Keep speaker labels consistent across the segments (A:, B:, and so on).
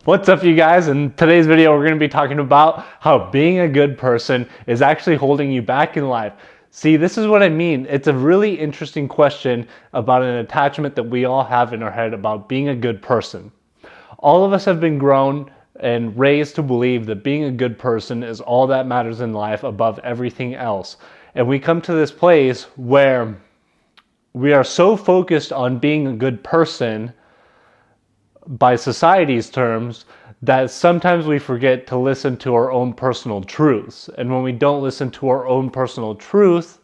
A: What's up, you guys? In today's video, we're going to be talking about how being a good person is actually holding you back in life. See, this is what I mean. It's a really interesting question about an attachment that we all have in our head about being a good person. All of us have been grown and raised to believe that being a good person is all that matters in life above everything else. And we come to this place where we are so focused on being a good person by society's terms that sometimes we forget to listen to our own personal truths. And when we don't listen to our own personal truth,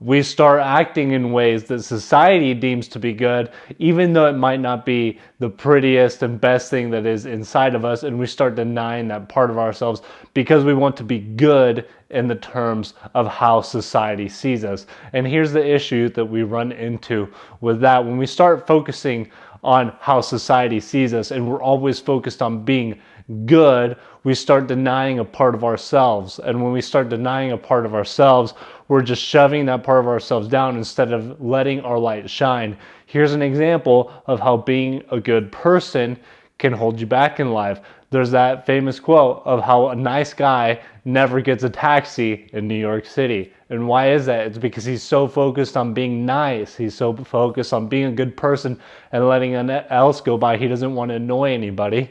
A: we start acting in ways that society deems to be good, even though it might not be the prettiest and best thing that is inside of us. And we start denying that part of ourselves because we want to be good in the terms of how society sees us. And here's the issue that we run into with that. When we start focusing on how society sees us and we're always focused on being good, we start denying a part of ourselves. And when we start denying a part of ourselves, we're just shoving that part of ourselves down instead of letting our light shine. Here's an example of how being a good person can hold you back in life. There's that famous quote of how a nice guy never gets a taxi in New York City. And why is that? It's because he's so focused on being nice. He's so focused on being a good person and letting anyone else go by. He doesn't want to annoy anybody,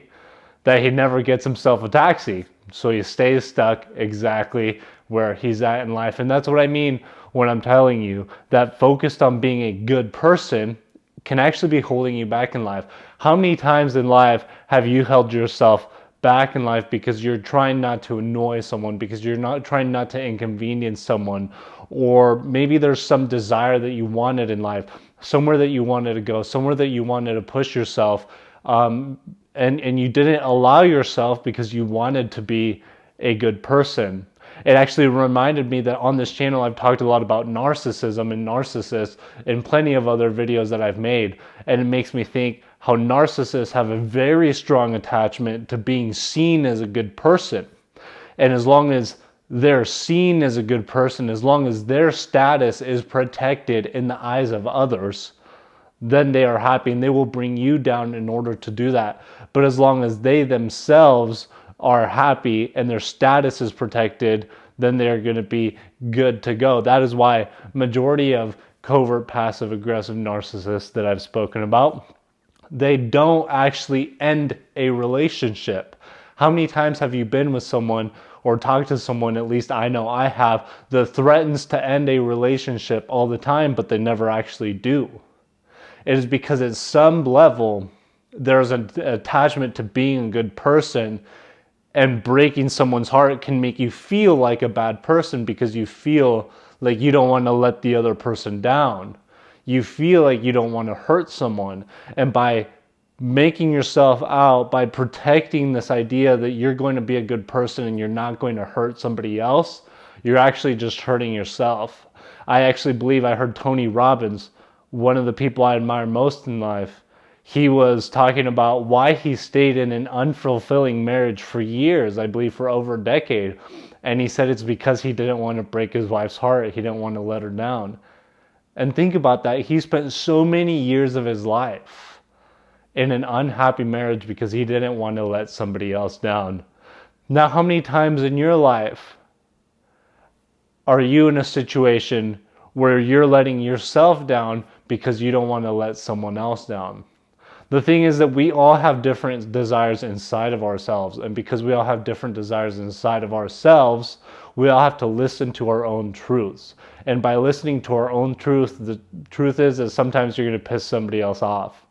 A: that he never gets himself a taxi. So he stays stuck exactly where he's at in life. And that's what I mean when I'm telling you that focused on being a good person can actually be holding you back in life. How many times in life have you held yourself back in life because you're trying not to annoy someone, because you're not trying not to inconvenience someone, or maybe there's some desire that you wanted in life, somewhere that you wanted to go, somewhere that you wanted to push yourself, and you didn't allow yourself because you wanted to be a good person. It actually reminded me that on this channel I've talked a lot about narcissism and narcissists in plenty of other videos that I've made, and it makes me think how narcissists have a very strong attachment to being seen as a good person. And as long as they're seen as a good person, as long as their status is protected in the eyes of others, then they are happy, and they will bring you down in order to do that. But as long as they themselves are happy and their status is protected, then they're going to be good to go. That is why majority of covert passive aggressive narcissists that I've spoken about, they don't actually end a relationship. How many times have you been with someone or talked to someone, at least I know I have, that threatens to end a relationship all the time, but they never actually do? It is because at some level, there's an attachment to being a good person, and breaking someone's heart can make you feel like a bad person because you feel like you don't want to let the other person down. You feel like you don't want to hurt someone. And by making yourself out, by protecting this idea that you're going to be a good person and you're not going to hurt somebody else, you're actually just hurting yourself. I actually believe I heard Tony Robbins, one of the people I admire most in life, he was talking about why he stayed in an unfulfilling marriage for years, I believe for over a decade. And he said it's because he didn't want to break his wife's heart. He didn't want to let her down. And think about that. He spent so many years of his life in an unhappy marriage because he didn't want to let somebody else down. Now, how many times in your life are you in a situation where you're letting yourself down because you don't want to let someone else down? The thing is that we all have different desires inside of ourselves. And because we all have different desires inside of ourselves, we all have to listen to our own truths. And by listening to our own truth, the truth is that sometimes you're going to piss somebody else off.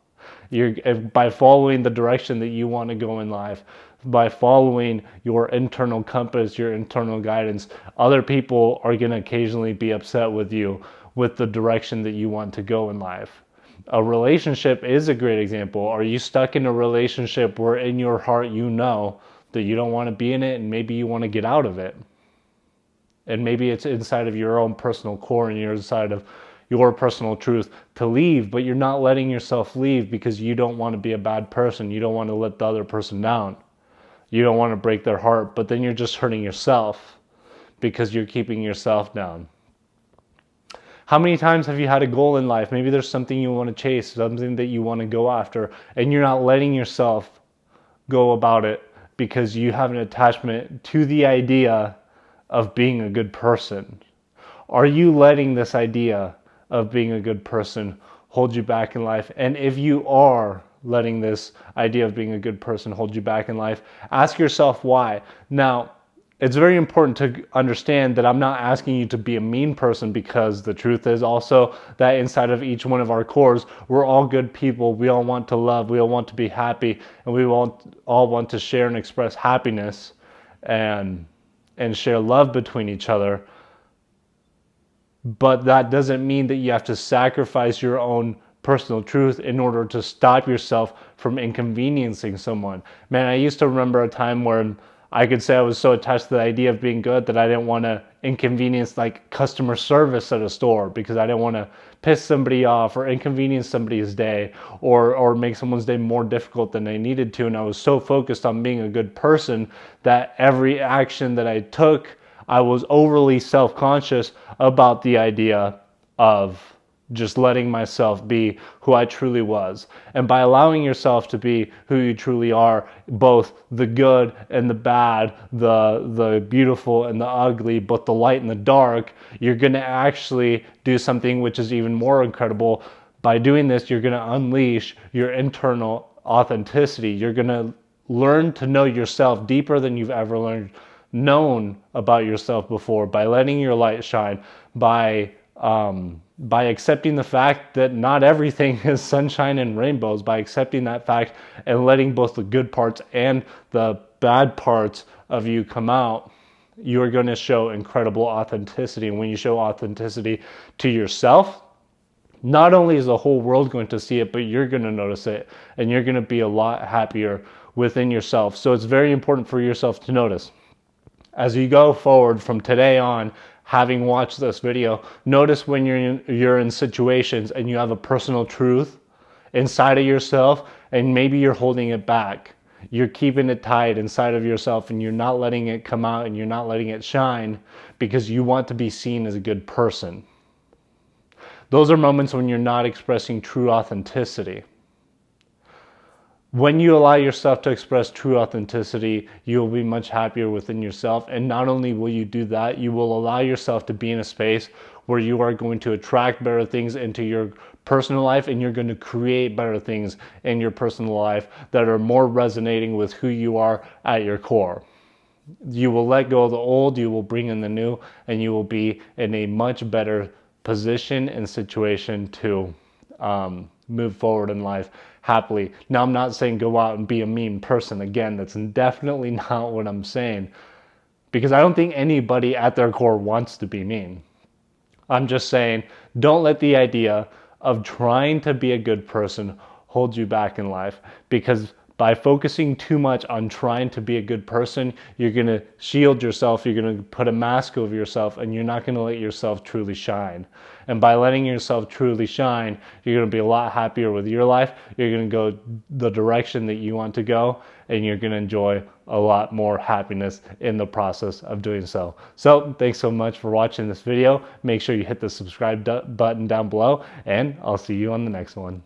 A: By following the direction that you want to go in life, by following your internal compass, your internal guidance, other people are going to occasionally be upset with you with the direction that you want to go in life. A relationship is a great example. Are you stuck in a relationship where in your heart you know that you don't want to be in it and maybe you want to get out of it? And maybe it's inside of your own personal core and you're inside of your personal truth to leave, but you're not letting yourself leave because you don't want to be a bad person. You don't want to let the other person down. You don't want to break their heart, but then you're just hurting yourself because you're keeping yourself down. How many times have you had a goal in life? Maybe there's something you want to chase, something that you want to go after, and you're not letting yourself go about it because you have an attachment to the idea of being a good person? Are you letting this idea of being a good person hold you back in life? And if you are letting this idea of being a good person hold you back in life, ask yourself why. Now, it's very important to understand that I'm not asking you to be a mean person, because the truth is also that inside of each one of our cores, we're all good people. We all want to love, we all want to be happy, and we all want to share and express happiness and share love between each other. But that doesn't mean that you have to sacrifice your own personal truth in order to stop yourself from inconveniencing someone. Man, I used to remember a time where I could say I was so attached to the idea of being good that I didn't want to inconvenience like customer service at a store, because I didn't want to piss somebody off or inconvenience somebody's day or make someone's day more difficult than they needed to. And I was so focused on being a good person that every action that I took, I was overly self-conscious about the idea of just letting myself be who I truly was. And by allowing yourself to be who you truly are, both the good and the bad, the beautiful and the ugly, both the light and the dark, you're going to actually do something which is even more incredible. By doing this, you're going to unleash your internal authenticity. You're going to learn to know yourself deeper than you've ever known about yourself before, by letting your light shine, by accepting the fact that not everything is sunshine and rainbows, by accepting that fact and letting both the good parts and the bad parts of you come out, you are going to show incredible authenticity. And when you show authenticity to yourself, not only is the whole world going to see it, but you're going to notice it, and you're going to be a lot happier within yourself. So it's very important for yourself to notice. As you go forward from today on, having watched this video, notice when you're in situations and you have a personal truth inside of yourself, and maybe you're holding it back. You're keeping it tied inside of yourself, and you're not letting it come out, and you're not letting it shine because you want to be seen as a good person. Those are moments when you're not expressing true authenticity. When you allow yourself to express true authenticity, you will be much happier within yourself. And not only will you do that, you will allow yourself to be in a space where you are going to attract better things into your personal life, and you're going to create better things in your personal life that are more resonating with who you are at your core. You will let go of the old, you will bring in the new, and you will be in a much better position and situation to move forward in life happily. Now, I'm not saying go out and be a mean person. Again, that's definitely not what I'm saying, because I don't think anybody at their core wants to be mean. I'm just saying, don't let the idea of trying to be a good person hold you back in life, because by focusing too much on trying to be a good person, you're going to shield yourself, you're going to put a mask over yourself, and you're not going to let yourself truly shine. And by letting yourself truly shine, you're going to be a lot happier with your life. You're going to go the direction that you want to go, and you're going to enjoy a lot more happiness in the process of doing so. So thanks so much for watching this video. Make sure you hit the subscribe button down below, and I'll see you on the next one.